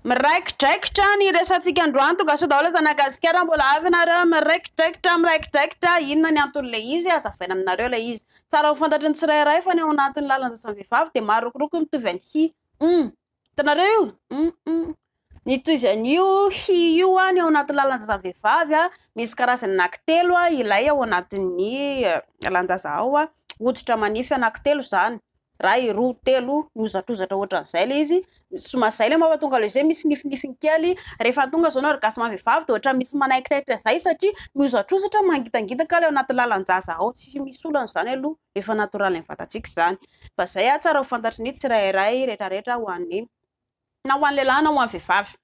Miraikidraikitra ny resantsika androany tonga sao daholo zanagasikara mbola avy nareo miraikidraikitra inona ny anton'ilay izy azavaina aminareo ilay izy tsara ho fantatry ny tsirairay fa ny ao anatin'ny lalantsasany vehivavy dia marokoroko mitovy any hi hitanareo io nitovy an'io hi io ny ao anatin'ny lalantsasany vehivavy misy karazany anankitelo ilay ao anatin'ny lanjaza ao hoditra manify anankitelo zany ray roa telo mihozatrozatra ohatran'izay le izy somazay le mahatonga le izay misy nifinifiny kely rehefa tonga zao no gasy mavehivavy dia ohatra misy manaikitraitra izay satria mihozatrozatra mangitangitaka le ao anaty lalanjaza ao tsy misy olana zany aloha efa natoraly ny vatantsika izany fa zay tsara ho fantatry ny tsirairay rehetrarehetra ho an'ny na ho an'ny lehilahy na ho an'ny vehivavy.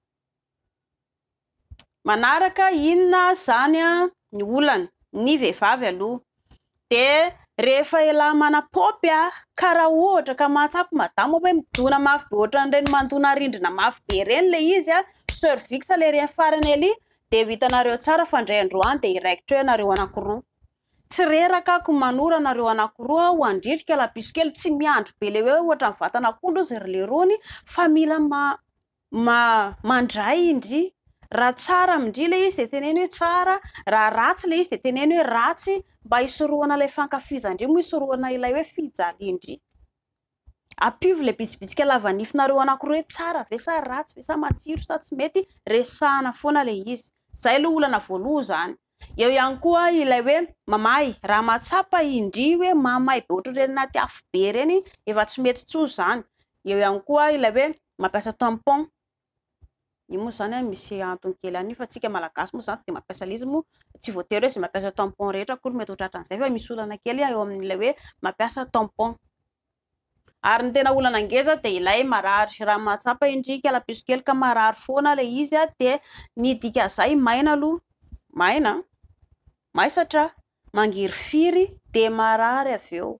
Manaraka inona zany ny olana ny vehivavy aloha dia rehefa ela manapopy karaha ohatra ka mahatsapy madamo hoe midona mafy be ohatran'ireny mandona rindrina mafy be ireny le izy cervix le reny farany ery dia vitanareo tsara fandray androany dia iraikitra eo ianareo anankiroa tsy reraka ko manora nareo anankiroa ho andritrika lapiso kely tsy miandro be le hoe ohatra ny vatan'akondro izy ry le rony fa mila mandray indry raha tsara amindry le izy dia teneny hoe tsara raha ratsy le izy dia teneny hoe ratsy mba hisorohana ilay fankafizandry mo hisorohana ilay hoe fijaliandry apiovy le bitsibitsika lavanifinareo anankiroa hoe tsara ve sa ratsy ve sa matsiro sa tsy mety resahana foana le izy zay le olana voaloha zany. Eo ihany koa ilay hoe mamay raha mahatsapa indry hoe mamay be ohatra ireny anaty afo be ireny efa tsy mety tsony zany. Eo ihany koa ilay hoe mampiasa tampon io moa zany misy antony kely any fa tsika malagasy moa zany tsy dia mampiasa izy moa tsy voatery hoe izay mampiasa tampon rehetra koa mety hoatran'izay fa misy olana kely eo amin'ilay hoe mampiasa tampon. Ary ny tena olana ngeza dia ilay marary raha mahatsapa indrika lapiso kely ka marary foana le izy dia ny dika izay maina aloha maina maisatra mangiry firy dia marary avy eo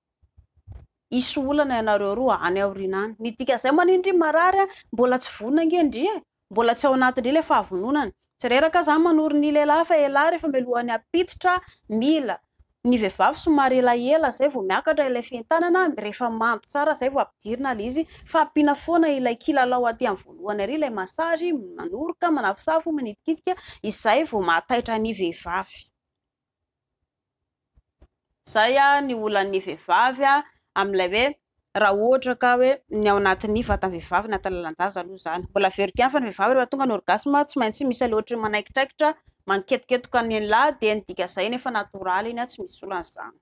isy olana ianareo roa any aoriana any ny dika izay manindry marary mbola tsy vonona ngendry mbola tsy ao anatin'ireo ilay fahavononana tsy reraka zany manoro ny lehilahy fa lehilahy rehefa mialohan'ny apititra mila ny vehivavy somary elaela zay vao miakatra ilay fientanana rehefa mando tsara zay vao ampidirina le izy fa ampiana foana ilay kilalao aty amin'ny voalohany ary ilay masazy manoroka manafosafo manitikitika izay vao mahataitra ny vehivavy. Zay ny olan'ny vehivavy amin'ilay hoe raha ohatra ka hoe ny ao anatin'ny vatany vehivavy na talalanjaza aloha zany mbola verika ihany fa ny vehivavy rehefa tonga ny orgasme tsy maintsy misy ale ohatra manaikitraikitra manketoketoka ny lahy dia ny dika izay nefa natoraly iny tsy misy olana zany.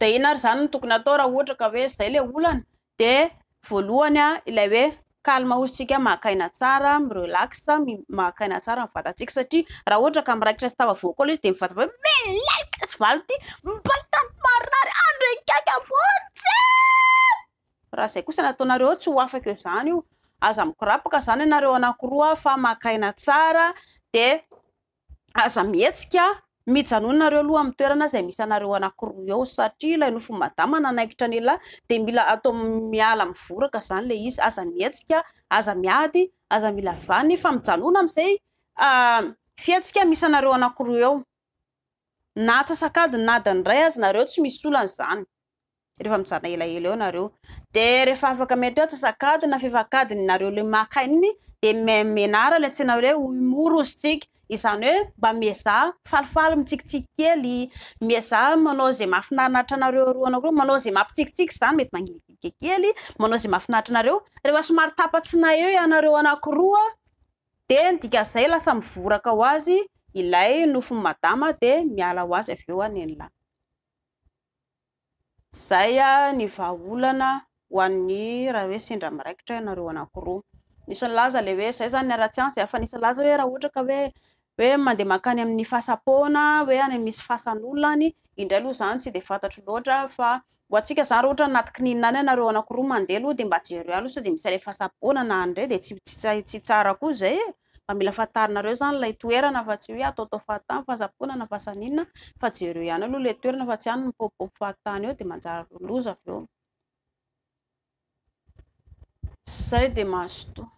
Dia ina ary zany no tokony atao raha ohatra ka hoe zay le olana dia voalohany ilay hoe kalma ositsika mahakaina tsara mirelax mahakaina tsara ny vatantsika satria raha ohatra ka miraikitra sy tava voakolo izy dia mivata hoe melalika tsy valy ty mbalotany marary andro ikaka votsy raha izay kosa nataonareo tsy ho afaka eo zany io aza mikorapaka zany ianareo anankiroa fa mahakaina tsara dia aza mihetsika mijanonareo aloha amin'ny toerana izay misy anareo anankiroa eo satria ilay nofo madama nanaikitra ny lahy dia mila atao miala mivoraka zany le izy aza mihetsika aza miady aza mila vany fa mijanona amin'izay fihetsika misy anareo anankiroa eo na atsasakadiny na adiny iray azy nareo tsy misy olana zany rehefa mijana elaela eo nareo dia rehefa afaka mety eo atsasakadiny na fefakadiny nareo le mahakaina iny dia menara le tsena hoe morozitsika izany hoe mba miaza falifaly mitsikitsiky kely miaza manao izay mahafinaritra anareo roa anankiroa manao izay mampitsikitsiky zany mety mangilika kely manao izay mahafinaritra anareo rehefa somary tapatsina eo ianareo anankiroa dia ny dika izay lasa mivoraka ho azy ilay nofo madama dia miala ho azy avy eo any lahy. Zay ny vahaolana ho an'ny raha hoe sendra miraikitra ianareo anankiroa. Nisy laza le hoe zay zany ara-tsiansy afa nisy laza hoe raha ohatra ka hoe mandeha makany amin'ny fahasapoana hoe any misy fahasan'olona indray aloha zany tsy dia fantatro loatra fa ho antsika zany raha ohatra anaty kininina any ianareo anankiroa mandeha aloha dia mba jereo aloha sao dia misy ilay fahasapoana na andray dia tsy tsara koa zay fa mila fantarinareo zany ilay toerana fa tsy hoe ataotao fahatany fahasapoana na fahasaninana fa jereo ihany aloha ilay toerana fa tsy ihany mipopopopy fahatany eo dia manjary loza avy eo. Zay dia mahazo toa.